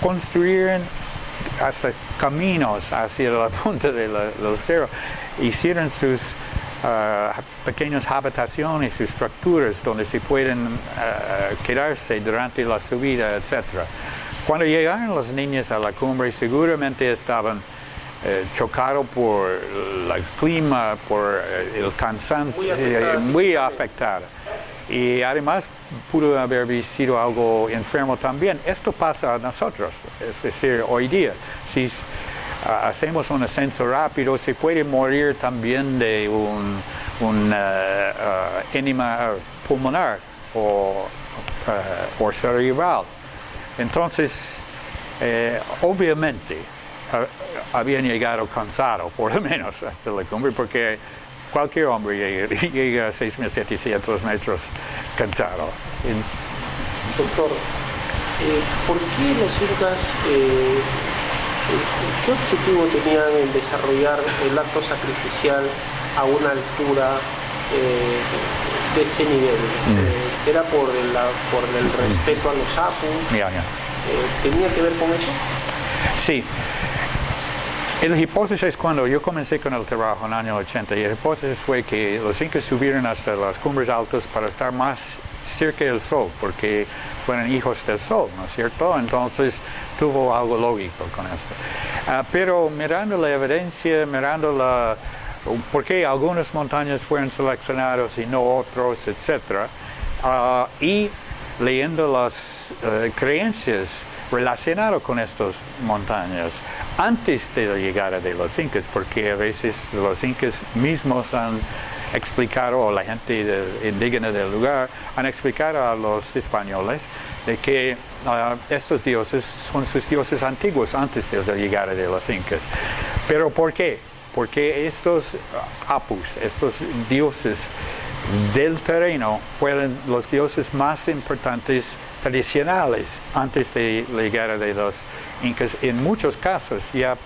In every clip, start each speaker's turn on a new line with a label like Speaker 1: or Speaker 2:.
Speaker 1: construyeron hasta caminos hacia la punta del cerro, hicieron sus pequeñas habitaciones, sus estructuras donde se pueden quedarse durante la subida, etc. Cuando llegaron los niños a la cumbre, seguramente estaban chocados por el clima, por el cansancio, muy afectados. Y además pudo haber sido algo enfermo también. Esto pasa a nosotros, es decir, hoy día. Si hacemos un ascenso rápido, se puede morir también de un enema pulmonar o cerebral. Entonces, obviamente, habían llegado cansados, por lo menos, hasta la cumbre, porque cualquier hombre llega a 6.700 metros cansado.
Speaker 2: Doctor, ¿por qué los incas, qué objetivo tenían en desarrollar el acto sacrificial a una altura de este nivel? ¿Era por el respeto a los apus? ¿Tenía que ver con eso?
Speaker 1: Sí. La hipótesis, cuando yo comencé con el trabajo en el año 80, la hipótesis fue que los incas subieron hasta las cumbres altas para estar más cerca del sol, porque fueron hijos del sol, ¿no es cierto? Entonces tuvo algo lógico con esto. Pero mirando la evidencia, mirando por qué algunas montañas fueron seleccionadas y no otros, etc., y leyendo las creencias relacionado con estas montañas antes de la llegada de los incas, porque a veces los incas mismos han explicado, o la gente indígena del lugar han explicado a los españoles de que estos dioses son sus dioses antiguos antes de la llegada de los incas. ¿Pero por qué? Porque estos apus, estos dioses del terreno, fueron los dioses más importantes tradicionales antes de la llegada de los incas. En muchos casos, ya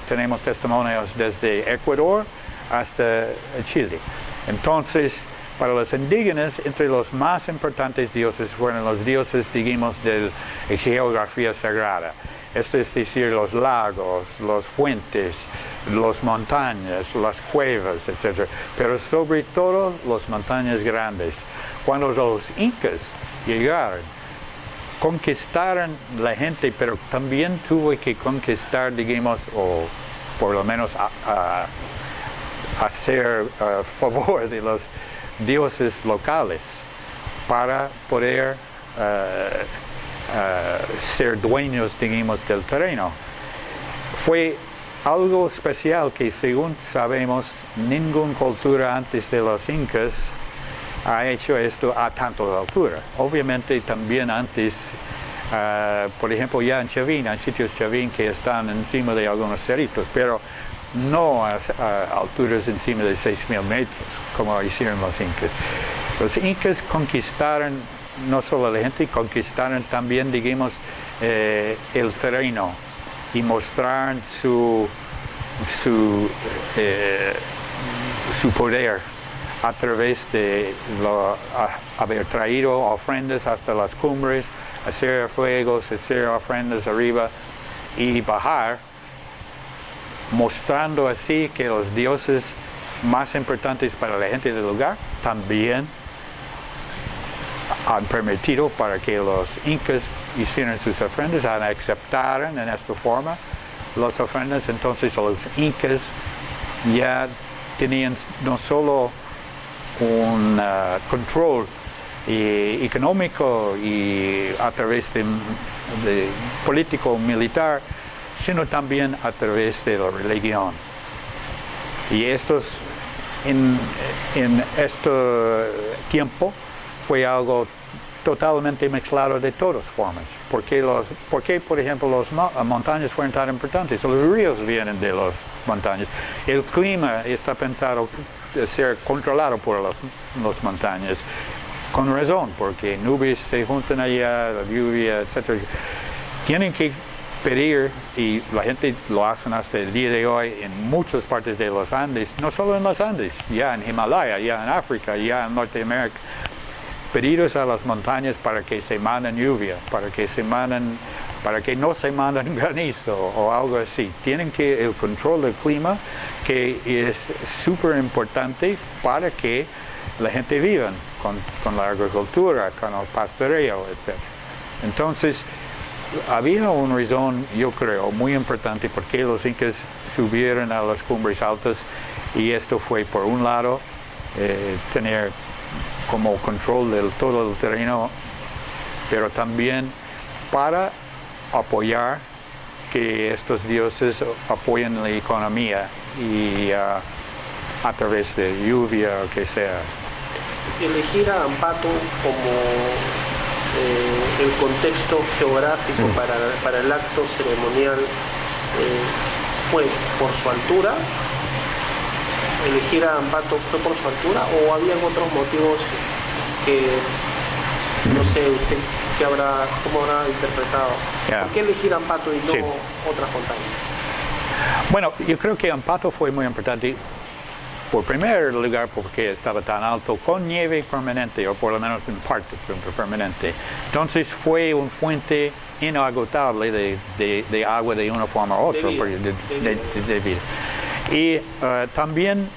Speaker 1: tenemos testimonios desde Ecuador hasta Chile. Entonces, para los indígenas, entre los más importantes dioses fueron los dioses, digamos, de la geografía sagrada. Esto es decir, los lagos, las fuentes, las montañas, las cuevas, etc. Pero sobre todo las montañas grandes. Cuando los incas llegaron, conquistaron la gente, pero también tuvo que conquistar, digamos, o por lo menos hacer favor de los dioses locales para poder ser dueños, digamos, del terreno. Fue algo especial que, según sabemos, ninguna cultura antes de los incas ha hecho esto a tanta altura. Obviamente también antes, por ejemplo, ya en Chavín, hay sitios Chavín que están encima de algunos cerritos, pero no a alturas encima de 6.000 metros, como hicieron los incas. Los incas conquistaron no solo la gente, conquistaron también, digamos, el terreno y mostraron su poder a través de haber traído ofrendas hasta las cumbres, hacer fuegos, hacer ofrendas arriba y bajar, mostrando así que los dioses más importantes para la gente del lugar también han permitido para que los incas hicieran sus ofrendas, aceptaron en esta forma las ofrendas. Entonces los incas ya tenían no solo un control económico y a través de político militar, sino también a través de la religión. Y estos en este tiempo fue algo totalmente mezclado de todas formas. ¿Por qué, por ejemplo, las montañas fueron tan importantes? Los ríos vienen de las montañas. El clima está pensado ser controlado por las montañas. Con razón, porque nubes se juntan allá, la lluvia, etc. Tienen que pedir, y la gente lo hace hasta el día de hoy en muchas partes de los Andes, no solo en los Andes, ya en Himalaya, ya en África, ya en Norteamérica. pedidos a las montañas para que se manden lluvia, para que no se manden granizo o algo así. Tienen que el control del clima, que es súper importante para que la gente viva con la agricultura, con el pastoreo, etc. Entonces, había una razón, yo creo, muy importante por qué los incas subieron a las cumbres altas, y esto fue, por un lado, tener como control de todo el terreno, pero también para apoyar que estos dioses apoyen la economía y a través de lluvia o que sea.
Speaker 2: Elegir a Ambato como el contexto geográfico para el acto ceremonial fue por su altura. Elegir a Ambato fue por su altura, o habían otros motivos que no sé usted cómo habrá interpretado. ¿Por qué elegir a Ambato y no otras montañas?
Speaker 1: Bueno, yo creo que Ambato fue muy importante. Por primer lugar, porque estaba tan alto, con nieve permanente, o por lo menos en parte permanente. Entonces fue una fuente inagotable de agua de una forma u otra, de vida. Y también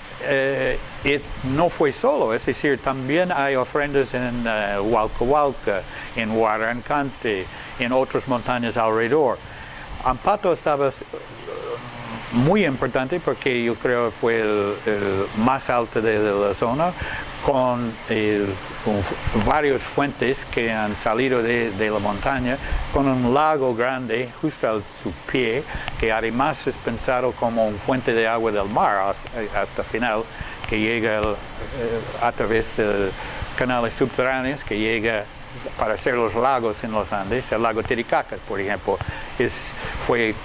Speaker 1: no fue solo, es decir, también hay ofrendas en Hualcahualca, en Huarancante, en otras montañas alrededor. Ambato estaba muy importante porque yo creo fue el más alto de la zona, con varias fuentes que han salido de la montaña, con un lago grande justo a su pie, que además es pensado como una fuente de agua del mar hasta final, que llega a través de canales subterráneos, que llega para hacer los lagos en los Andes. El lago Titicaca, por ejemplo, fue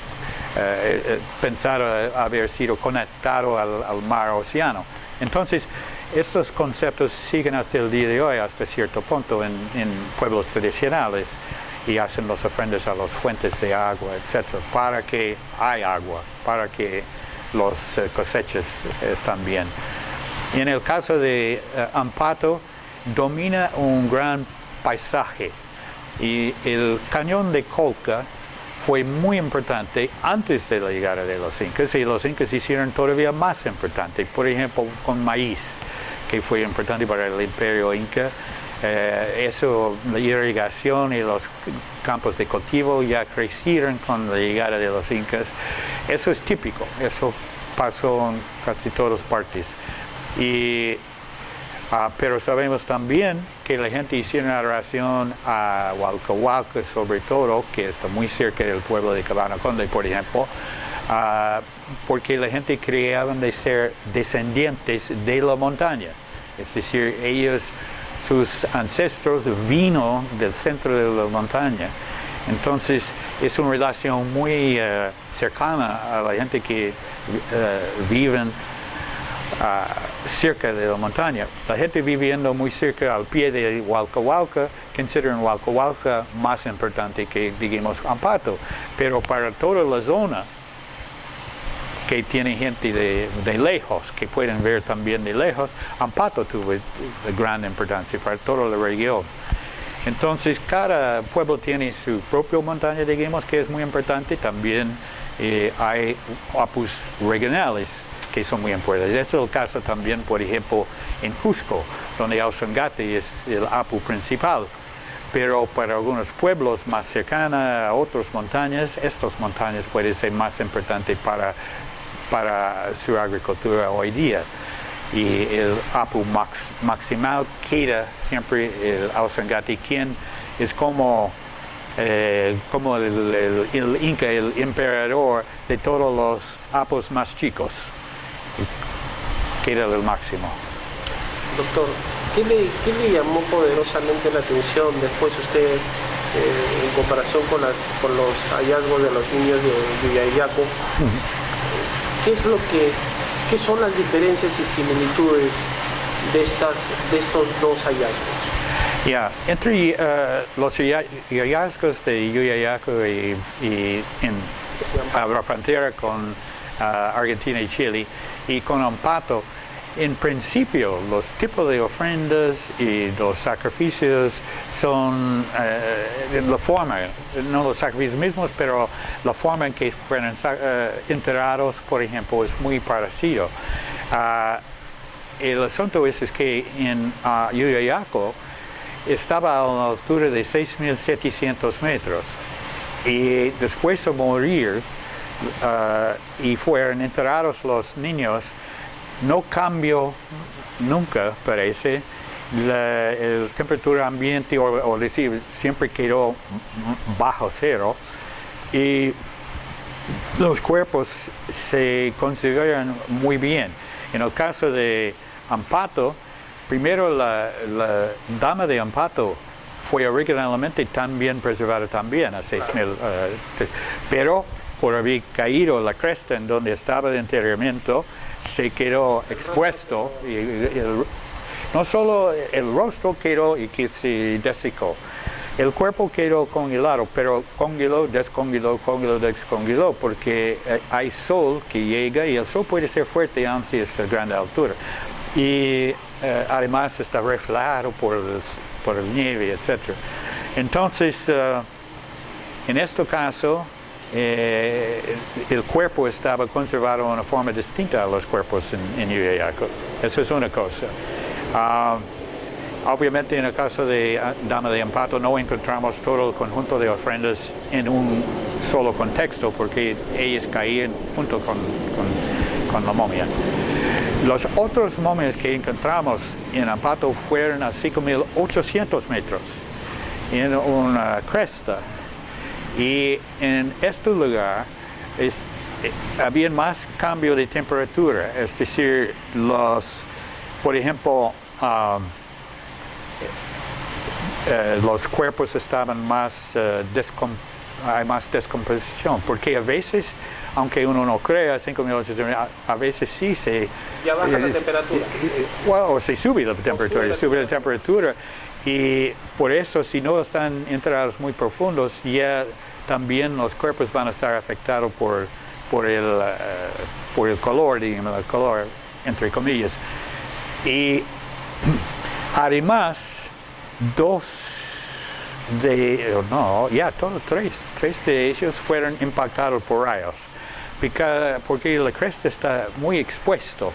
Speaker 1: pensado haber sido conectado al mar océano. Entonces, estos conceptos siguen hasta el día de hoy, hasta cierto punto, en pueblos tradicionales, y hacen las ofrendas a las fuentes de agua, etc., para que haya agua, para que las cosechas estén bien. Y en el caso de Ambato, domina un gran paisaje, y el cañón de Colca fue muy importante antes de la llegada de los incas, y los incas hicieron todavía más importante, por ejemplo, con maíz, que fue importante para el imperio inca. La irrigación y los campos de cultivo ya crecieron con la llegada de los incas. Eso es típico, eso pasó en casi todas partes. Pero sabemos también que la gente hicieron adoración a Hualcahualca, sobre todo, que está muy cerca del pueblo de Cabanaconde, por ejemplo, porque la gente creía de ser descendientes de la montaña. Es decir, sus ancestros vino del centro de la montaña. Entonces, es una relación muy cercana a la gente que viven cerca de la montaña. La gente viviendo muy cerca al pie de Hualcahualca consideran Hualcahualca más importante que, digamos, Ambato, pero para toda la zona que tiene gente de lejos, que pueden ver también de lejos, Ambato tuvo gran importancia para toda la región. Entonces, cada pueblo tiene su propia montaña, digamos, que es muy importante. También hay apus regionales que son muy importantes. Este es el caso también, por ejemplo, en Cusco, donde Ausangate es el apu principal. Pero para algunos pueblos más cercanos a otras montañas, estas montañas pueden ser más importantes para su agricultura hoy día. Y el apu maximal queda siempre el Ausangate, quien es como el Inca, el emperador de todos los apus más chicos. Queda el máximo.
Speaker 2: Doctor, ¿qué le llamó poderosamente la atención después usted, en comparación con los hallazgos de los niños de Yuyayaco? ¿Qué son las diferencias y similitudes de estos dos hallazgos?
Speaker 1: Entre los hallazgos de Yuyayaco y en la frontera con Argentina y Chile, y con Ambato, en principio, los tipos de ofrendas y los sacrificios son la forma, no los sacrificios mismos, pero la forma en que fueron enterrados, por ejemplo, es muy parecido. El asunto es que en Yuyayaco estaba a una altura de 6.700 metros y después de morir y fueron enterrados los niños, no cambió nunca, parece, la temperatura ambiente, o decir, siempre quedó bajo cero, y los cuerpos se consideran muy bien. En el caso de Ambato, primero la dama de Ambato fue originalmente tan bien preservada también, a 6.000, pero por haber caído la cresta en donde estaba el enterramiento, se quedó expuesto, y no solo el rostro quedó y que se desecó, el cuerpo quedó congelado, pero congeló, descongeló, porque hay sol que llega y el sol puede ser fuerte a esta gran altura. Y además está reflejado por el nieve, etc. Entonces, en este caso, el cuerpo estaba conservado de una forma distinta a los cuerpos en Yuyayaco. Eso es una cosa. Obviamente en el caso de Dama de Ambato no encontramos todo el conjunto de ofrendas en un solo contexto, porque ellas caían junto con la momia. Los otros momias que encontramos en Ambato fueron a 5.800 metros, en una cresta. Y en este lugar había más cambio de temperatura, es decir, por ejemplo, los cuerpos estaban hay más descomposición, porque a veces, aunque uno no crea, 5.800, a veces sí
Speaker 2: ya baja la temperatura.
Speaker 1: O se sube la temperatura, y por eso, si no están enterrados muy profundos, ya también los cuerpos van a estar afectados por el color, digamos, el color, entre comillas. Y además, tres de ellos fueron impactados por rayos, porque la cresta está muy expuesto